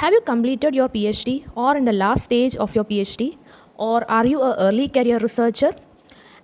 Have you completed your PhD or in the last stage of your PhD? Or are you an early career researcher?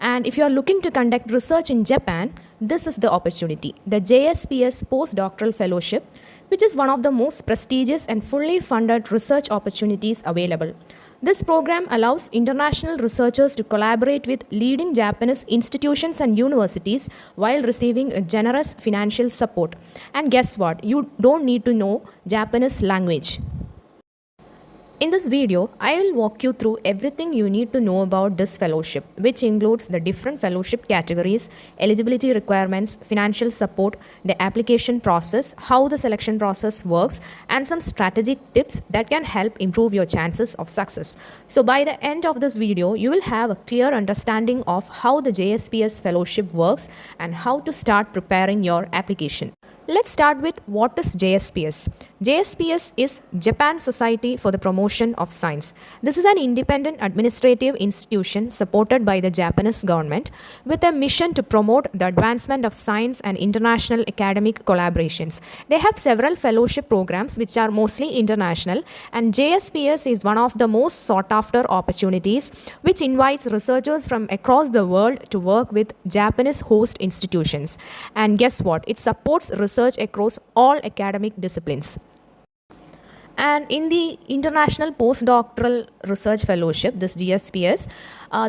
And if you are looking to conduct research in Japan, this is the opportunity. The JSPS Postdoctoral Fellowship, which is one of the most prestigious and fully funded research opportunities available. This program allows international researchers to collaborate with leading Japanese institutions and universities while receiving a generous financial support. And guess what? You don't need to know Japanese language. In this video, I will walk you through everything you need to know about this fellowship, which includes the different fellowship categories, eligibility requirements, financial support, the application process, how the selection process works, and some strategic tips that can help improve your chances of success. So by the end of this video, you will have a clear understanding of how the JSPS fellowship works and how to start preparing your application. Let's start with what is JSPS. JSPS is Japan Society for the Promotion of Science. This is an independent administrative institution supported by the Japanese government with a mission to promote the advancement of science and international academic collaborations. They have several fellowship programs which are mostly international, and JSPS is one of the most sought after opportunities which invites researchers from across the world to work with Japanese host institutions. And guess what? It supports research across all academic disciplines. And in the International Postdoctoral Research Fellowship, this JSPS,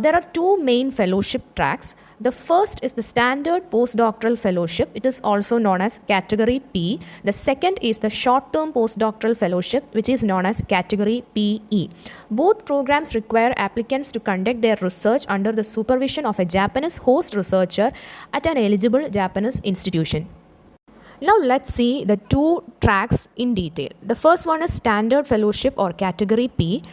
there are two main fellowship tracks. The first is the Standard Postdoctoral Fellowship. It is also known as Category P. The second is the Short-Term Postdoctoral Fellowship, which is known as Category PE. Both programs require applicants to conduct their research under the supervision of a Japanese host researcher at an eligible Japanese institution. Now let's see the two tracks in detail. The first one is Standard Fellowship or Category P.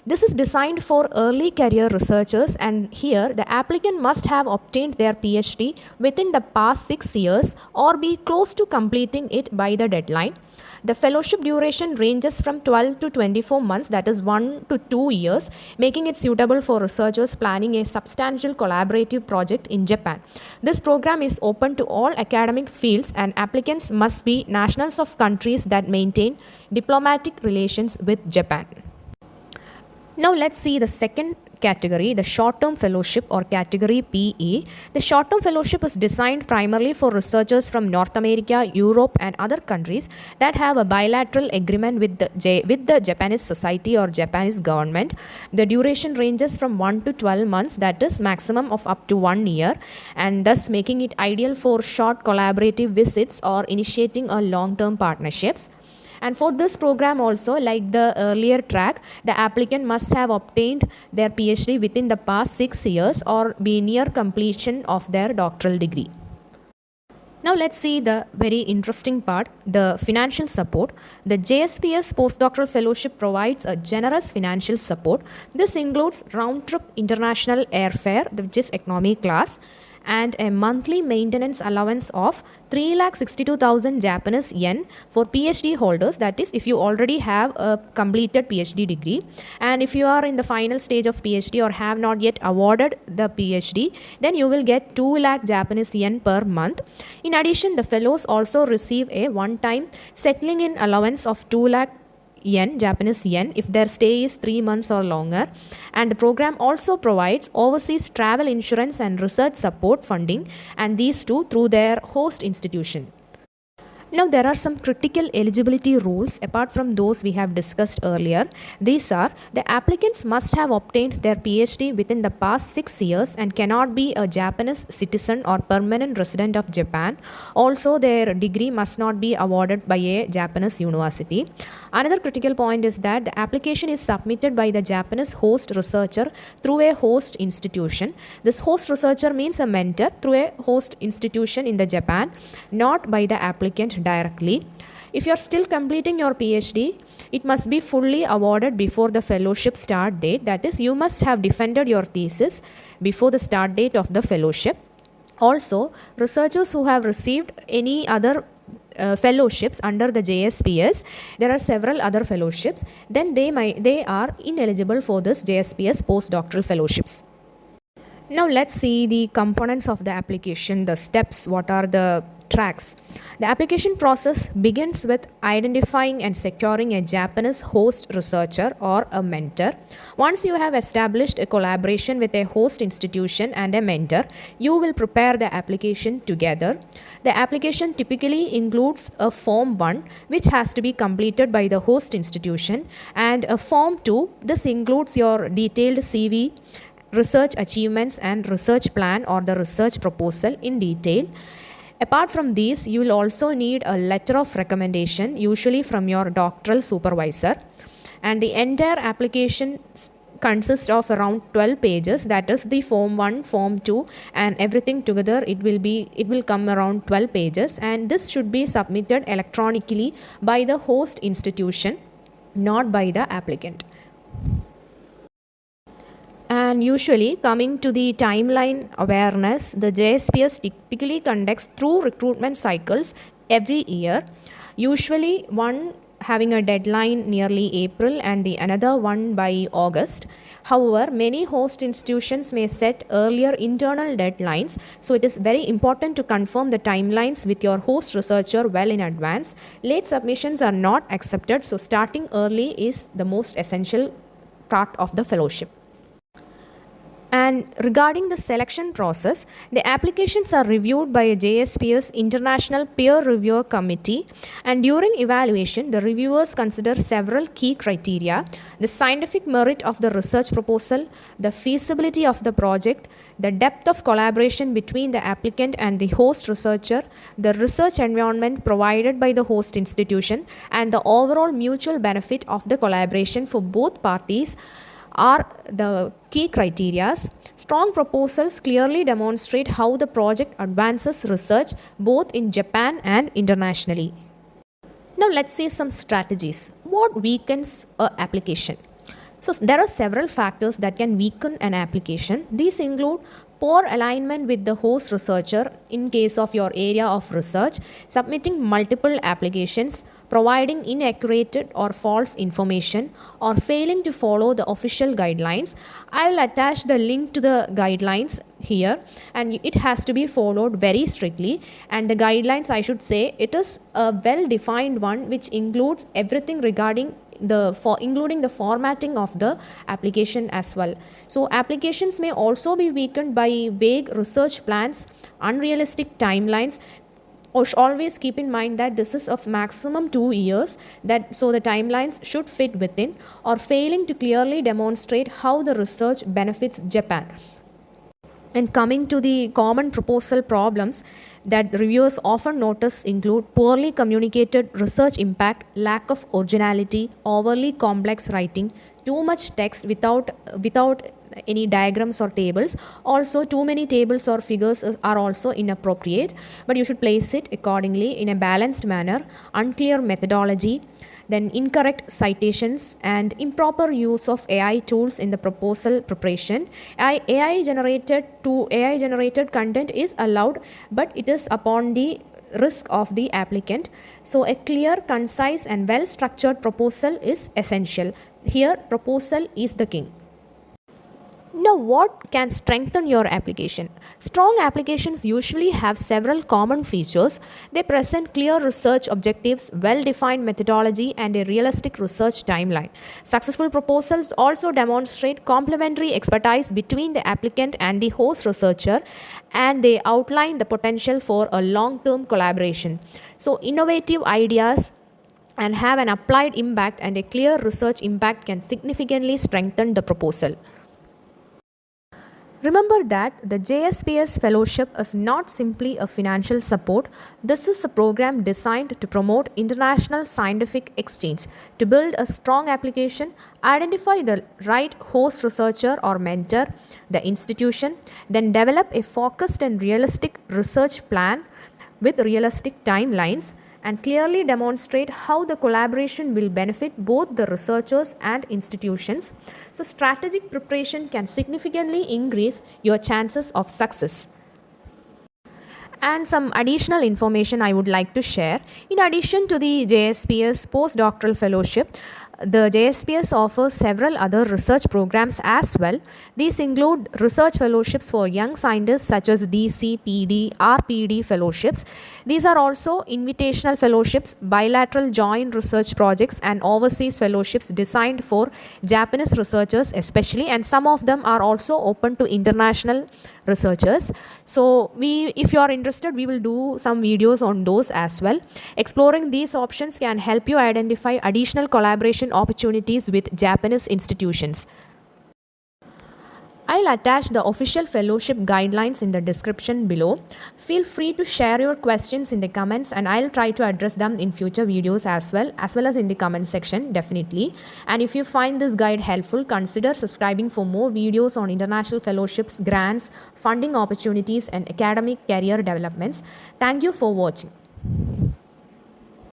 This is designed for early career researchers, and here the applicant must have obtained their PhD within the past 6 years or be close to completing it by the deadline. The fellowship duration ranges from 12 to 24 months, that is 1 to 2 years, making it suitable for researchers planning a substantial collaborative project in Japan. This program is open to all academic fields, and applicants must be nationals of countries that maintain diplomatic relations with Japan. Now let's see the second category, the short-term fellowship or category PE. The short-term fellowship is designed primarily for researchers from North America, Europe, and other countries that have a bilateral agreement with the Japanese society or Japanese government. The duration ranges from 1 to 12 months, that is maximum of up to 1 year, and thus making it ideal for short collaborative visits or initiating a long-term partnerships. And for this program also, like the earlier track, the applicant must have obtained their PhD within the past 6 years or be near completion of their doctoral degree. Now let's see the very interesting part, the financial support. The JSPS Postdoctoral Fellowship provides a generous financial support. This includes round-trip international airfare, which is economy class, and a monthly maintenance allowance of 3,62,000 Japanese yen for PhD holders, that is if you already have a completed PhD degree, and if you are in the final stage of PhD or have not yet awarded the PhD, then you will get 2 lakh Japanese yen per month. In addition, the fellows also receive a one-time settling in allowance of 2 lakh Japanese yen if their stay is 3 months or longer, and the program also provides overseas travel insurance and research support funding, and these two through their host institution. Now there are some critical eligibility rules apart from those we have discussed earlier. These are: the applicants must have obtained their PhD within the past 6 years and cannot be a Japanese citizen or permanent resident of Japan. Also, their degree must not be awarded by a Japanese university. Another critical point is that the application is submitted by the Japanese host researcher through a host institution. This host researcher means a mentor through a host institution in the Japan, not by the applicant directly. If you are still completing your PhD, it must be fully awarded before the fellowship start date, that is you must have defended your thesis before the start date of the fellowship. Also, researchers who have received any other fellowships under the JSPS, there are several other fellowships, then they are ineligible for this JSPS postdoctoral fellowships. Now let's see the components of the application, the steps, what are the tracks. The application process begins with identifying and securing a Japanese host researcher or a mentor. Once you have established a collaboration with a host institution and a mentor, you will prepare the application together. The application typically includes a Form 1, which has to be completed by the host institution, and a Form 2. This includes your detailed CV, research achievements, and research plan or the research proposal in detail. Apart from these, you will also need a letter of recommendation, usually from your doctoral supervisor. And the entire application consists of around 12 pages, that is the Form 1, Form 2, and everything together it will come around 12 pages, and this should be submitted electronically by the host institution, not by the applicant. And usually, coming to the timeline awareness, the JSPS typically conducts through recruitment cycles every year, usually one having a deadline nearly April and the another one by August. However, many host institutions may set earlier internal deadlines, so it is very important to confirm the timelines with your host researcher well in advance. Late submissions are not accepted, so starting early is the most essential part of the fellowship. And regarding the selection process, the applications are reviewed by a JSPS International Peer Reviewer Committee, and during evaluation, the reviewers consider several key criteria: the scientific merit of the research proposal, the feasibility of the project, the depth of collaboration between the applicant and the host researcher, the research environment provided by the host institution, and the overall mutual benefit of the collaboration for both parties are the key criteria. Strong proposals clearly demonstrate how the project advances research both in Japan and internationally. Now let's see some strategies. What weakens an application? So there are several factors that can weaken an application. These include poor alignment with the host researcher in case of your area of research, submitting multiple applications, providing inaccurate or false information, or failing to follow the official guidelines. I will attach the link to the guidelines here, and it has to be followed very strictly. And the guidelines, I should say, it is a well defined one which includes everything regarding including the formatting of the application as well. So applications may also be weakened by vague research plans, unrealistic timelines. Always keep in mind that this is of maximum 2 years, so the timelines should fit within, or failing to clearly demonstrate how the research benefits Japan. And coming to the common proposal problems that reviewers often notice include poorly communicated research impact, lack of originality, overly complex writing, too much text without any diagrams or tables. Also, too many tables or figures are also inappropriate, but you should place it accordingly in a balanced manner. Unclear methodology, then incorrect citations, and improper use of AI tools in the proposal preparation. AI generated content is allowed, but it is upon the risk of the applicant. So a clear, concise, and well structured proposal is essential. Here, proposal is the king. Now, what can strengthen your application? Strong applications usually have several common features. They present clear research objectives, well-defined methodology, and a realistic research timeline. Successful proposals also demonstrate complementary expertise between the applicant and the host researcher, and they outline the potential for a long-term collaboration. So, innovative ideas and have an applied impact and a clear research impact can significantly strengthen the proposal. Remember that the JSPS Fellowship is not simply a financial support. This is a program designed to promote international scientific exchange, to build a strong application, identify the right host researcher or mentor, the institution, then develop a focused and realistic research plan with realistic timelines, and clearly demonstrate how the collaboration will benefit both the researchers and institutions. So, strategic preparation can significantly increase your chances of success. And some additional information I would like to share. In addition to the JSPS Postdoctoral Fellowship, the JSPS offers several other research programs as well. These include research fellowships for young scientists such as DC, PD, RPD fellowships. These are also invitational fellowships, bilateral joint research projects, and overseas fellowships designed for Japanese researchers especially, and some of them are also open to international researchers. So if you are interested, we will do some videos on those as well. Exploring these options can help you identify additional collaboration opportunities with Japanese institutions. I'll attach the official fellowship guidelines in the description below. Feel free to share your questions in the comments, and I'll try to address them in future videos as well as in the comment section, definitely. And if you find this guide helpful, consider subscribing for more videos on international fellowships, grants, funding opportunities, and academic career developments. Thank you for watching.